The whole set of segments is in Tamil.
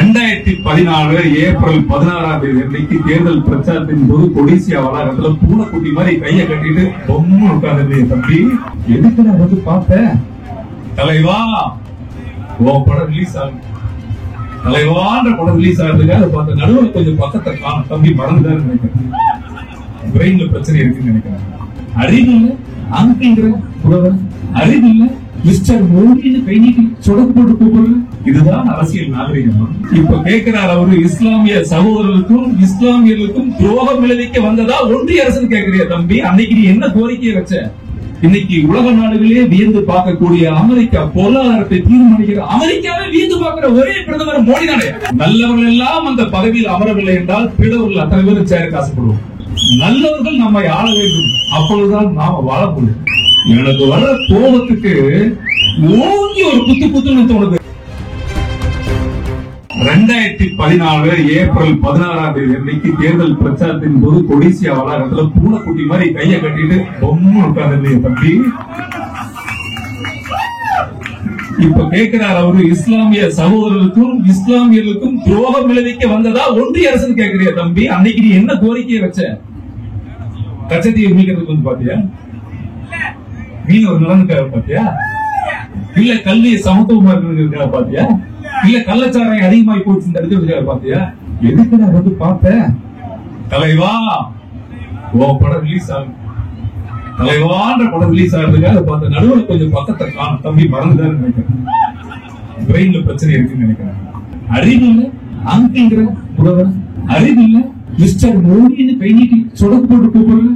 2014 ஏப்ரல் 16ஆம் தேதி அன்னைக்கு தேர்தல் பிரச்சாரத்தின் போது கொடிசியா வளாகத்துல பூனைக்குட்டி மாதிரி கையை கட்டிட்டு ரொம்ப உட்கார்ந்து தம்பி எதுக்கு நான் வந்து பார்த்தேன் தலைவா உன் படம் ரிலீஸ் ஆகும் தலைவான்ற படம் ரிலீஸ் ஆகிறதுக்காக பார்த்த நடுவில் கொஞ்சம் பக்கத்தை காணும் தம்பி மறந்துதான் நினைக்கிறேன் பிரெயின்ல பிரச்சனை இருக்குன்னு நினைக்கிறேன் அறிவில்லை அங்கிற புலவர் அறிவில்லை மிஸ்டர் மோடின்னு கை நீட்டி சொடக்கு போட்டு கூப்பிடுறது இதுதான் அரசியல் நாகரிகம். இப்ப கேட்கிறார் அவரு இஸ்லாமிய சகோதரர்களுக்கும் இஸ்லாமியர்களுக்கும் துரோகம் விளைவிக்க வந்ததா ஒன்றிய அரசு கேட்கிறிய தம்பி அன்னைக்கு நீ என்ன கோரிக்கையை வச்ச? இன்னைக்கு உலக நாடுகளே வியந்து பார்க்கக்கூடிய அமெரிக்கா பொருளாதாரத்தை தீர்மானிக்கிற அமெரிக்காவே வியந்து பார்க்கிற ஒரே பிரதமர் மோடி தானே. நல்லவர்கள் எல்லாம் அந்த பதவியில் அமரவில்லை என்றால் பிறவர்கள் அத்தனை பேரும் சேர ஆசைப்படுவோம். நல்லவர்கள் நம்மை ஆள வேண்டும், அப்பொழுதுதான் நாம வாழ முடியும். எனக்கு வர கோபத்துக்கு ஓங்கி ஒரு குத்து குத்துன்னு தோணுது. 2014 ஏப்ரல் 16ஆம் தேதி அன்னைக்கு தேர்தல் பிரச்சாரத்தின் போது கொடிசியா வளாகத்துல பூனைக்குட்டி மாதிரி கையை கட்டிட்டு ரொம்ப உட்கார்ந்து தம்பி இப்ப கேட்கிறார் அவரு இஸ்லாமிய சகோதரர்களுக்கும் இஸ்லாமியர்களுக்கும் துரோகம் விளைவிக்க வந்ததா ஒன்றிய அரசு கேட்கிறிய தம்பி அன்னைக்கு நீ என்ன கோரிக்கையை வச்ச? கச்சத்தீவை மீட்கிறதுக்கு வந்து பாத்தியா? மீன் ஒரு நலனுக்காக பாத்தியா? இல்ல கல்வியை சமத்துவமா இருக்கிறதுக்காக பாத்தியா? இல்ல கள்ளச்சாராயம் அதிகமாகி போச்சு தடுக்கிறதுக்காக பாத்தியா? எதுக்கு நான் வந்து பார்த்தேன் தலைவா உன் படம் ரிலீஸ் ஆகும் தலைவான்ற படம் ரிலீஸ் ஆகிறதுக்காக பார்த்த நடுவில் கொஞ்சம் பக்கத்தை காணும் தம்பி மறந்துதான் நினைக்கிறேன் பிரெயின்ல பிரச்சனை இருக்குன்னு நினைக்கிறேன் அறிவில்லை அங்கிற புலவர் அறிவில்லை மிஸ்டர் மோடின்னு கை நீட்டி சொடக்கு போட்டு கூப்பிடுறது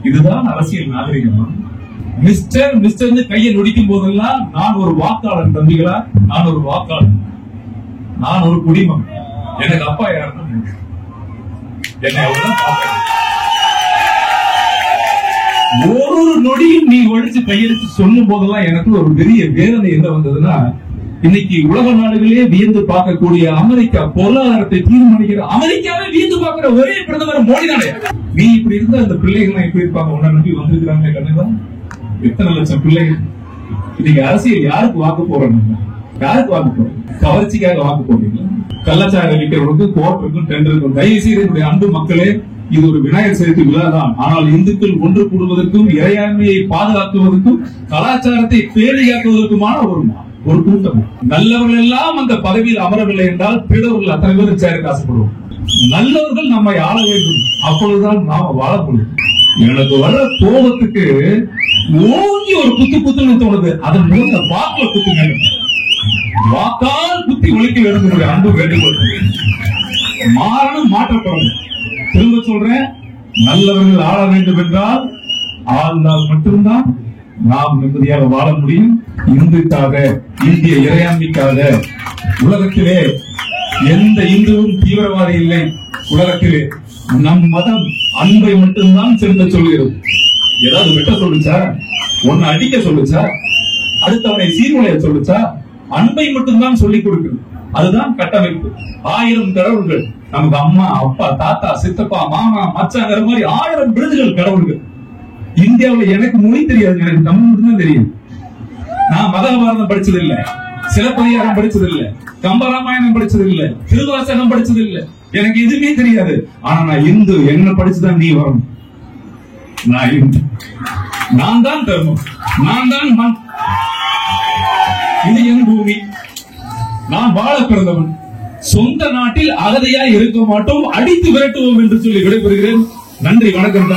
இதுதான் அரசியல் நாகரிகம். மிஸ்டர் மிஸ்டர் கையை நொடிக்கும் போதெல்லாம் நான் ஒரு வாக்காளர் தம்பிகளா, நான் ஒரு வாக்காளர், நான் ஒரு குடிமகன். எனக்கு அப்பா யாருன்னு என்னை அவ்வளவுதான் பார்க்க. ஒரு நொடியும் நீ ஒழிச்சு கையெழுத்து சொல்லும் போதெல்லாம் எனக்கு ஒரு பெரிய வேதனை என்ன வந்ததுன்னா இன்னைக்கு உலக நாடுகளே வியந்து பார்க்கக்கூடிய அமெரிக்கா பொருளாதாரத்தை தீர்மானிக்கிற அமெரிக்காவே வியந்து பார்க்கிற ஒரே பிரதமர் மோடி தானே. நீ இப்படி இருந்தா அந்த பிள்ளைகள் எப்படி இருப்பாங்க? உன்னை நம்பி வந்திருக்கிறாங்க கண்டிப்பா எத்தனை லட்சம் பிள்ளைகள். இன்னைக்கு அரசியல் யாருக்கு வாக்கு போறோம்? யாருக்கு வாக்கு போறோம்? கவர்ச்சிக்காக வாக்கு போடுறீங்களா? கள்ளச்சாரம் விற்கிறவனுக்கு கோர்ட் இருக்கும், டெண்டர் இருக்கும். தயவு செய்து என்னுடைய அன்பு மக்களே, இது ஒரு விநாயகர் சதுர்த்தி விழாதான். ஆனால் இந்துக்கள் ஒன்று கூடுவதற்கும் இறையாண்மையை பாதுகாக்குவதற்கும் கலாச்சாரத்தை பேணியாக்குவதற்குமான ஒரு கூட்டம். நல்லவர்கள் எல்லாம் அந்த பதவியில் அமரவில்லை என்றால் பிறவர்கள் அத்தனை பேரும் சேர ஆசைப்படுவோம். நல்லவர்கள் நம்மை ஆள வேண்டும், அப்பொழுதுதான் நாம வாழ முடியும். எனக்கு வர கோபத்துக்கு ஓங்கி ஒரு குத்து குத்துன்னு தோணுது. அதன் மூலம் வாக்குல குத்துங்க, வாக்கால் குத்தி ஒழிக்க வேண்டும். அன்பு வேண்டுகோள் மாறணும், மாற்றப்படணும். திரும்ப சொல்றேன், நல்லவர்கள் ஆள வேண்டும் என்றால் ஆளுநர் மட்டும்தான் நாம் நிம்மதியாக வாழ முடியும். இந்துக்காக, இந்திய இறையாண்மைக்காக உலகத்திலே எந்த இந்துவும் தீவிரவாதி இல்லை. உலகத்திலே நம் மதம் அன்பை மட்டும்தான் செலுத்த சொல்கிறது. ஏதாவது வெட்ட சொல்லுச்சா? ஒன்னு அடிக்க சொல்லுச்சா? அடுத்தவனை சீர்குலைய சொல்லுச்சா? அன்பை மட்டும்தான் சொல்லிக் கொடுக்குது. அதுதான் கட்டமைப்பு. 1000 கடவுள்கள் நமக்கு அம்மா, அப்பா, தாத்தா, சித்தப்பா, மாமா, மச்சாங்கிற மாதிரி 1000 விருதுகள் கடவுள்கள். இந்தியாவில் எனக்கு மொழி தெரியாது, எனக்கு தமிழ் மட்டும்தான் தெரியும். நான் மகாபாரதம் படிச்சது இல்ல, சிலப்பதிகாரம் படிச்சது இல்ல, கம்பராமாயணம் படிச்சது இல்ல, திருவாசகம் படிச்சது இல்ல, எனக்கு எதுவுமே தெரியாது. ஆனா நான் இந்து, என்ன படிச்சுதான் நீ வரணும். நான் இந்து, நான் தான் தர்மம், நான் தான் மண், இது என் பூமி, நான் வாழ பிறந்தவன். சொந்த நாட்டில் அகதியாய் இருக்க மாட்டோம், அடித்து விரட்டுவோம் என்று சொல்லி விடைபெறுகிறேன். நன்றி, வணக்கம்.